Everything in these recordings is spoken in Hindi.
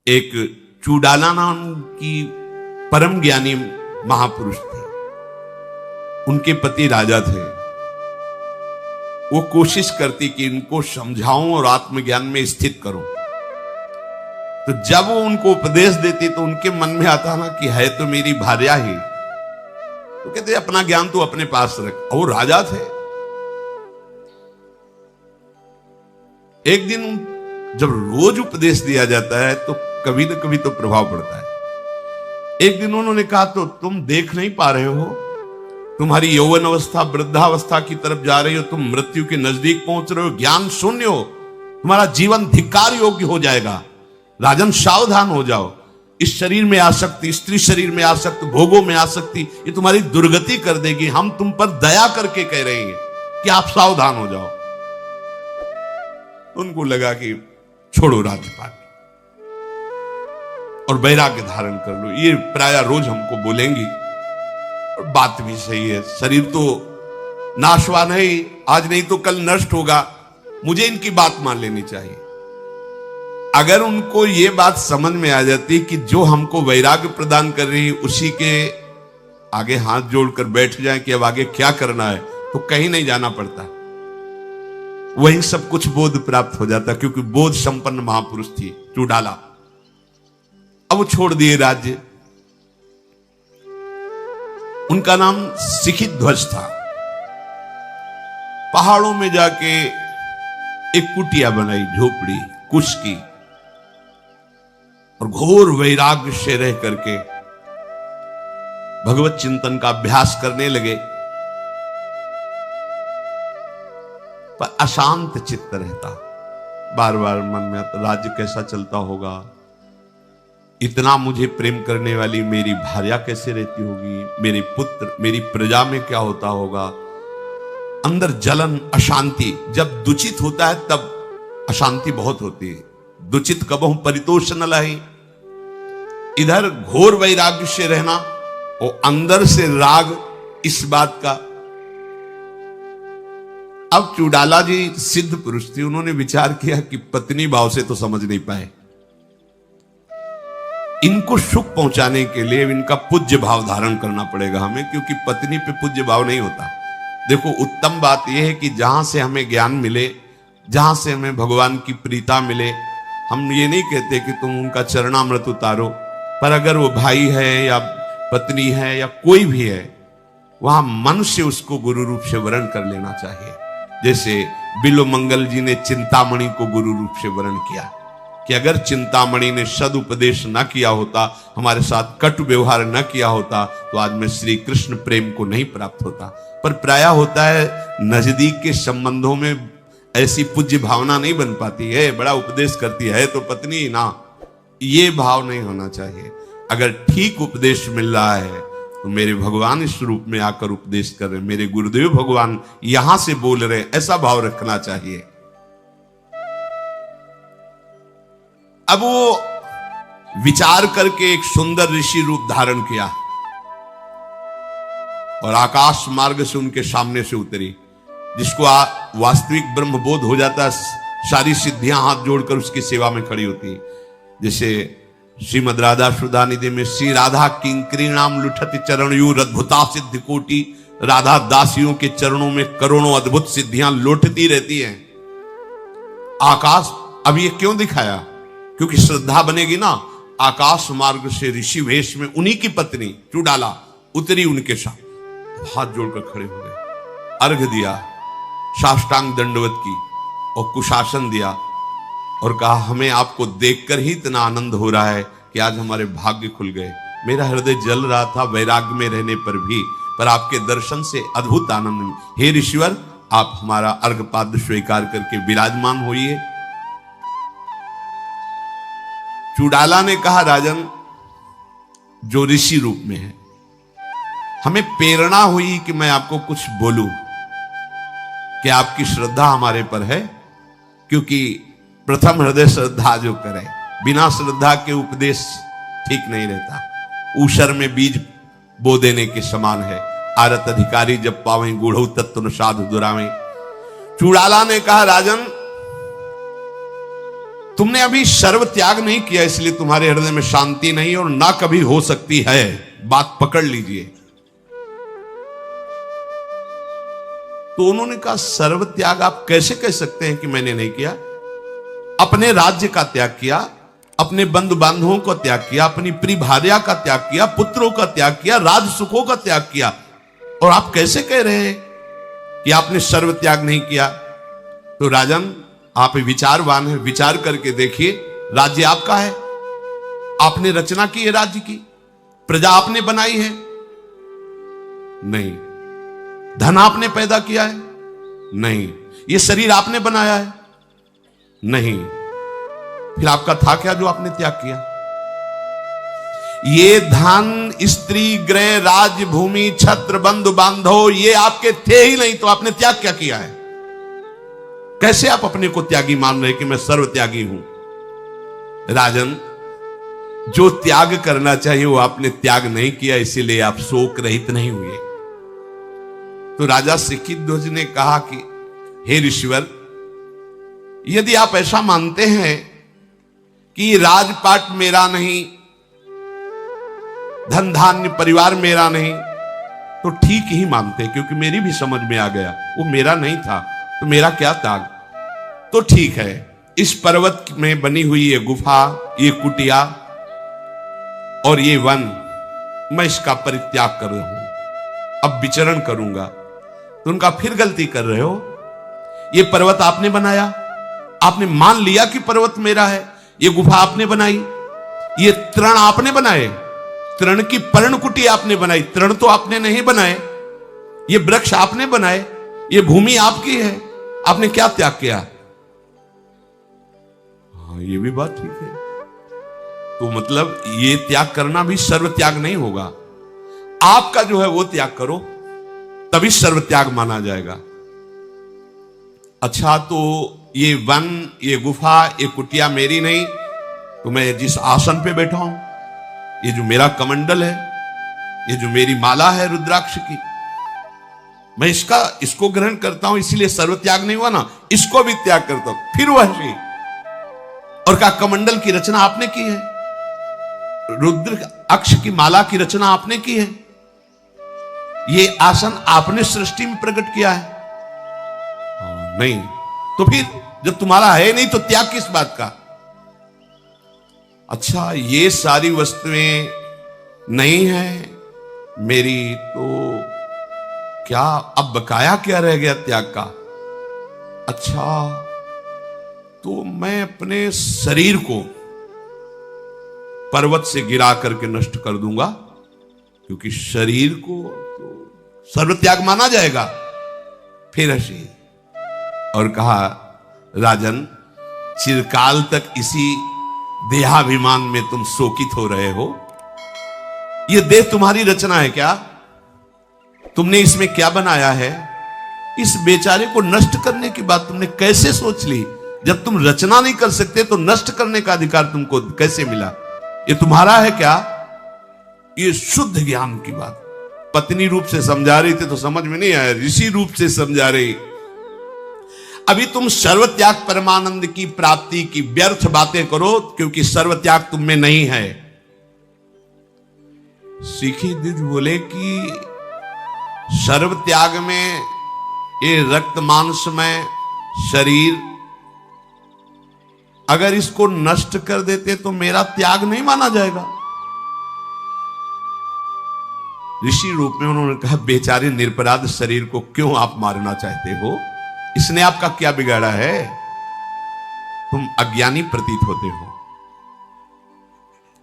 एक चूडाला नाम की परम ज्ञानी महापुरुष थे। उनके पति राजा थे। वो कोशिश करती कि इनको समझाऊं और आत्मज्ञान में स्थित करूं। तो जब वो उनको उपदेश देती तो उनके मन में आता ना कि है तो मेरी भार्या ही, तो कहते अपना ज्ञान तो अपने पास रख। और वो राजा थे। एक दिन जब रोज उपदेश दिया जाता है तो कभी न कभी तो प्रभाव पड़ता है। एक दिन उन्होंने कहा, तो तुम देख नहीं पा रहे हो, तुम्हारी यौवन अवस्था वृद्धावस्था की तरफ जा रही हो, तुम मृत्यु के नजदीक पहुंच रहे हो, ज्ञान शून्य हो, तुम्हारा जीवन धिक्कार योग्य हो जाएगा। राजन सावधान हो जाओ। इस शरीर में आसक्ति, स्त्री शरीर में आसक्ति, भोगों में आसक्ति, ये तुम्हारी दुर्गति कर देगी। हम तुम पर दया करके कह रहे हैं कि आप सावधान हो जाओ। उनको लगा कि छोड़ो राज्यपाल और वैराग्य धारण कर लो। ये प्राय रोज हमको बोलेंगी और बात भी सही है। शरीर तो नाशवान है, आज नहीं तो कल नष्ट होगा, मुझे इनकी बात मान लेनी चाहिए। अगर उनको ये बात समझ में आ जाती कि जो हमको वैराग्य प्रदान कर रही है उसी के आगे हाथ जोड़कर बैठ जाए कि अब आगे क्या करना है, तो कहीं नहीं जाना पड़ता, वहीं सब कुछ बोध प्राप्त हो जाता। क्योंकि बोध संपन्न महापुरुष थी चूडाला। अब वो छोड़ दिए राज्य। उनका नाम शिखित ध्वज था। पहाड़ों में जाके एक कुटिया बनाई, झोपड़ी कुश की, और घोर वैराग्य से रह करके भगवत चिंतन का अभ्यास करने लगे। पर अशांत चित्त रहता, बार बार मन में आता, राज्य कैसा चलता होगा, इतना मुझे प्रेम करने वाली मेरी भार्या कैसे रहती होगी, मेरे पुत्र, मेरी प्रजा में क्या होता होगा। अंदर जलन, अशांति। जब दुचित होता है तब अशांति बहुत होती है। दुचित कबहु परितोष न लाही। इधर घोर वैराग्य से रहना और अंदर से राग इस बात का। अब चूडाला जी सिद्ध पुरुष थे। उन्होंने विचार किया कि पत्नी भाव से तो समझ नहीं पाए, इनको सुख पहुंचाने के लिए इनका पूज्य भाव धारण करना पड़ेगा हमें, क्योंकि पत्नी पे पूज्य भाव नहीं होता। देखो, उत्तम बात यह है कि जहां से हमें ज्ञान मिले, जहां से हमें भगवान की प्रीता मिले, हम ये नहीं कहते कि तुम उनका चरणामृत उतारो, पर अगर वो भाई है या पत्नी है या कोई भी है, वहां मन से उसको गुरु रूप से वर्ण कर लेना चाहिए। जैसे बिलो मंगल जी ने चिंतामणि को गुरु रूप से वर्ण किया कि अगर चिंतामणि ने सदुपदेश न किया होता, हमारे साथ कटु व्यवहार न किया होता, तो आज मैं श्री कृष्ण प्रेम को नहीं प्राप्त होता। पर प्राय होता है नजदीक के संबंधों में ऐसी पूज्य भावना नहीं बन पाती है। बड़ा उपदेश करती है तो पत्नी ना, ये भाव नहीं होना चाहिए। अगर ठीक उपदेश मिल रहा है तो मेरे भगवान इस रूप में आकर उपदेश कर रहे, मेरे गुरुदेव भगवान यहां से बोल रहे, ऐसा भाव रखना चाहिए। अब वो विचार करके एक सुंदर ऋषि रूप धारण किया और आकाश मार्ग से उनके सामने से उतरी। जिसको वास्तविक ब्रह्म बोध हो जाता है, सारी सिद्धियां हाथ जोड़कर उसकी सेवा में खड़ी होती है। जैसे श्रीमद राधा सुधानिधि में श्री राधा किंकरी नाम लुठति चरणयूर अद्भुता सिद्धि कोटि। राधा दासियों के चरणों में करोड़ों अद्भुत सिद्धियां लौटती रहती हैं। आकाश, अब ये क्यों दिखाया? क्योंकि श्रद्धा बनेगी ना। आकाश मार्ग से ऋषि वेश में उन्हीं की पत्नी चूडाला उतरी, उनके साथ हाथ जोड़कर खड़े हो गए, अर्घ दिया, साष्टांग दंडवत की और कुशासन दिया और कहा, हमें आपको देखकर ही इतना आनंद हो रहा है कि आज हमारे भाग्य खुल गए। मेरा हृदय जल रहा था वैराग्य में रहने पर भी, पर आपके दर्शन से अद्भुत आनंद। हे ऋषिवर, आप हमारा अर्घपाद स्वीकार करके विराजमान होइए। चूडाला ने कहा, राजन, जो ऋषि रूप में है, हमें प्रेरणा हुई कि मैं आपको कुछ बोलूं कि आपकी श्रद्धा हमारे पर है। क्योंकि प्रथम हृदय श्रद्धा जो करे, बिना श्रद्धा के उपदेश ठीक नहीं रहता। ऊषर में बीज बो देने के समान है। आरत अधिकारी जब पावें गूढ़ तत्व न साधु दुरावें। चूडाला ने कहा, राजन, तुमने अभी सर्व त्याग नहीं किया, इसलिए तुम्हारे हृदय में शांति नहीं और ना कभी हो सकती है। बात पकड़ लीजिए। तो उन्होंने कहा सर्व त्याग आप कैसे कह सकते हैं कि मैंने नहीं किया? अपने राज्य का त्याग किया, अपने बंधु बांधवों का त्याग किया, अपनी प्रिय भार्या का त्याग किया, पुत्रों का त्याग किया, राज सुखों का त्याग किया, और आप कैसे कह रहे हैं कि आपने सर्व त्याग नहीं किया? तो राजन, आप विचारवान हैं, विचार करके देखिए। राज्य आपका है, आपने रचना की है राज्य की, प्रजा आपने बनाई है? नहीं। धन आपने पैदा किया है? नहीं। ये शरीर आपने बनाया है? नहीं। फिर आपका था क्या जो आपने त्याग किया? ये धन, स्त्री, गृह, राज्य, भूमि, छत्र, बंधु बांधव ये आपके थे ही नहीं, तो आपने त्याग क्या किया है? कैसे आप अपने को त्यागी मान रहे कि मैं सर्व त्यागी हूं? राजन, जो त्याग करना चाहिए वो आपने त्याग नहीं किया, इसीलिए आप शोक रहित नहीं हुए। तो राजा सिक्किध्वज ने कहा कि हे ऋषिवर, यदि आप ऐसा मानते हैं कि राजपाट मेरा नहीं, धन धान्य परिवार मेरा नहीं, तो ठीक ही मानते, क्योंकि मेरी भी समझ में आ गया वो मेरा नहीं था, तो मेरा क्या त्याग? तो ठीक है, इस पर्वत में बनी हुई ये गुफा, ये कुटिया और ये वन, मैं इसका परित्याग कर रहा हूं, अब विचरण करूंगा। तो उनका फिर गलती कर रहे हो, ये पर्वत आपने बनाया, आपने मान लिया कि पर्वत मेरा है, ये गुफा आपने बनाई, ये तृण आपने बनाए, तृण की पर्णकुटी आपने बनाई, तृण तो आपने नहीं बनाए, ये वृक्ष आपने बनाए, ये भूमि आपकी है, आपने क्या त्याग किया? हाँ, ये भी बात ठीक है। तो मतलब ये त्याग करना भी सर्व त्याग नहीं होगा, आपका जो है वो त्याग करो, तभी सर्व त्याग माना जाएगा। अच्छा, तो ये वन, ये गुफा, ये कुटिया मेरी नहीं, तो मैं जिस आसन पे बैठा हूं, ये जो मेरा कमंडल है, ये जो मेरी माला है रुद्राक्ष की, मैं इसको ग्रहण करता हूं, इसीलिए सर्व त्याग नहीं हुआ ना, इसको भी त्याग करता हूं। फिर वह श्री और का कमंडल की रचना आपने की है, रुद्र अक्ष की माला की रचना आपने की है, ये आसन आपने सृष्टि में प्रकट किया है। नहीं, तो फिर जब तुम्हारा है नहीं तो त्याग किस बात का? अच्छा, ये सारी वस्तुएं नहीं है मेरी, तो क्या अब बकाया क्या रह गया त्याग का? अच्छा, तो मैं अपने शरीर को पर्वत से गिरा करके नष्ट कर दूंगा, क्योंकि शरीर को तो सर्व त्याग माना जाएगा। फिर हंसी और कहा, राजन, चिरकाल तक इसी देहाभिमान में तुम शोकित हो रहे हो। यह देह तुम्हारी रचना है क्या? तुमने इसमें क्या बनाया है? इस बेचारे को नष्ट करने की बात तुमने कैसे सोच ली? जब तुम रचना नहीं कर सकते तो नष्ट करने का अधिकार तुमको कैसे मिला? ये तुम्हारा है क्या? ये शुद्ध ज्ञान की बात पत्नी रूप से समझा रही थी तो समझ में नहीं आया, ऋषि रूप से समझा रही। अभी तुम सर्वत्याग परमानंद की प्राप्ति की व्यर्थ बातें करो, क्योंकि सर्वत्याग तुम में नहीं है। सीखी द्विज बोले कि सर्व त्याग में ये रक्त मांस में शरीर, अगर इसको नष्ट कर देते तो मेरा त्याग नहीं माना जाएगा। ऋषि रूप में उन्होंने कहा, बेचारे निरपराध शरीर को क्यों आप मारना चाहते हो? इसने आपका क्या बिगाड़ा है? तुम अज्ञानी प्रतीत होते हो।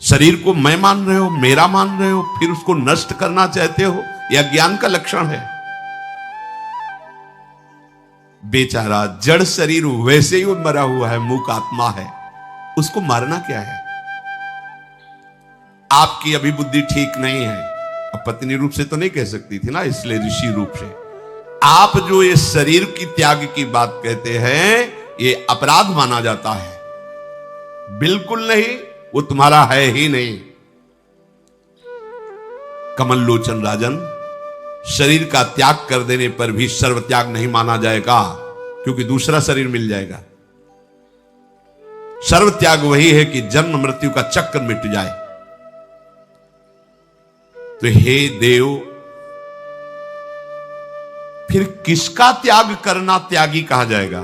शरीर को मैं मान रहे हो, मेरा मान रहे हो, फिर उसको नष्ट करना चाहते हो, यह अज्ञान का लक्षण है। बेचारा जड़ शरीर वैसे ही मरा हुआ है, मूक आत्मा है, उसको मारना क्या है? आपकी अभी बुद्धि ठीक नहीं है। अब पत्नी रूप से तो नहीं कह सकती थी ना, इसलिए ऋषि रूप से आप जो ये शरीर की त्याग की बात कहते हैं, ये अपराध माना जाता है। बिल्कुल नहीं, वो तुम्हारा है ही नहीं। कमल लोचन राजन, शरीर का त्याग कर देने पर भी सर्व त्याग नहीं माना जाएगा, क्योंकि दूसरा शरीर मिल जाएगा। सर्व त्याग वही है कि जन्म मृत्यु का चक्र मिट जाए। तो हे देव, फिर किसका त्याग करना त्यागी कहा जाएगा?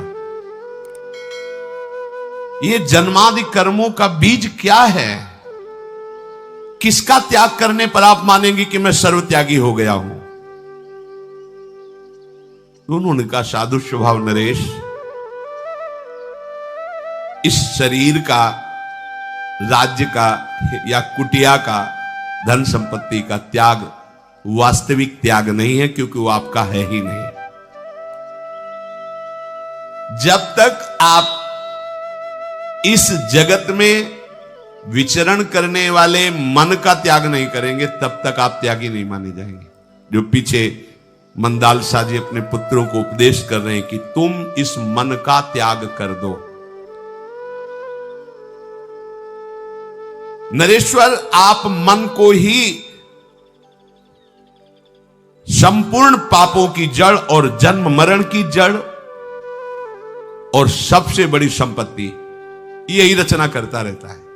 ये जन्मादि कर्मों का बीज क्या है? किसका त्याग करने पर आप मानेंगे कि मैं सर्व त्यागी हो गया हूं? उन्होंने कहा, साधु स्वभाव नरेश, इस शरीर का, राज्य का या कुटिया का, धन संपत्ति का त्याग वास्तविक त्याग नहीं है, क्योंकि वो आपका है ही नहीं। जब तक आप इस जगत में विचरण करने वाले मन का त्याग नहीं करेंगे, तब तक आप त्यागी नहीं माने जाएंगे। जो पीछे मंदाल शाह जी अपने पुत्रों को उपदेश कर रहे हैं कि तुम इस मन का त्याग कर दो। नरेश्वर, आप मन को ही संपूर्ण पापों की जड़ और जन्म मरण की जड़ और सबसे बड़ी संपत्ति, यही रचना करता रहता है।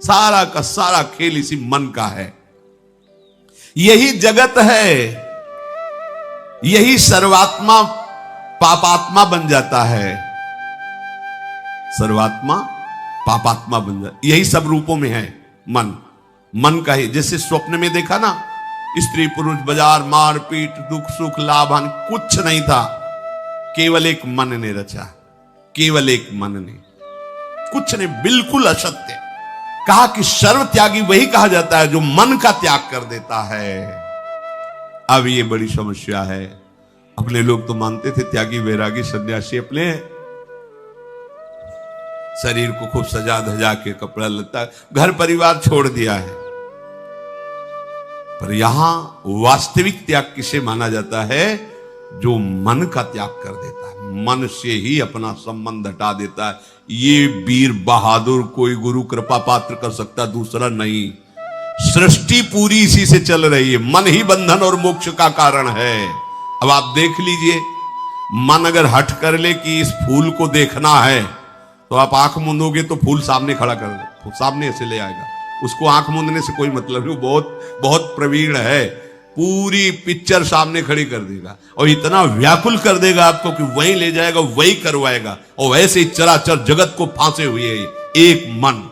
सारा का सारा खेल इसी मन का है। यही जगत है, यही सर्वात्मा पापात्मा बन जाता है। सर्वात्मा पापात्मा बन जाता, यही सब रूपों में है मन। मन का ही, जैसे स्वप्न में देखा ना, स्त्री पुरुष बाजार मारपीट दुख सुख लाभ हानि कुछ नहीं था, केवल एक मन ने रचा, केवल एक मन ने, कुछ नहीं, बिल्कुल असत्य। कहा कि सर्व त्यागी वही कहा जाता है जो मन का त्याग कर देता है। अब ये बड़ी समस्या है। अपने लोग तो मानते थे त्यागी वैरागी सन्यासी अपने शरीर को खूब सजा धजा के कपड़ा लता घर परिवार छोड़ दिया है, पर यहां वास्तविक त्याग किसे माना जाता है? जो मन का त्याग कर देता है, मन से ही अपना संबंध हटा देता है। ये वीर बहादुर कोई गुरु कृपा पात्र कर सकता, दूसरा नहीं। सृष्टि पूरी इसी से चल रही है। मन ही बंधन और मोक्ष का कारण है। अब आप देख लीजिए, मन अगर हट कर ले कि इस फूल को देखना है, तो आप आंख मूंदोगे तो फूल सामने खड़ा कर दो, सामने ऐसे ले आएगा। उसको आंख मूंदने से कोई मतलब नहीं, बहुत बहुत प्रवीण है, पूरी पिक्चर सामने खड़ी कर देगा और इतना व्याकुल कर देगा आपको कि वहीं ले जाएगा, वही करवाएगा। और वैसे ही चराचर जगत को फांसे हुए एक मन।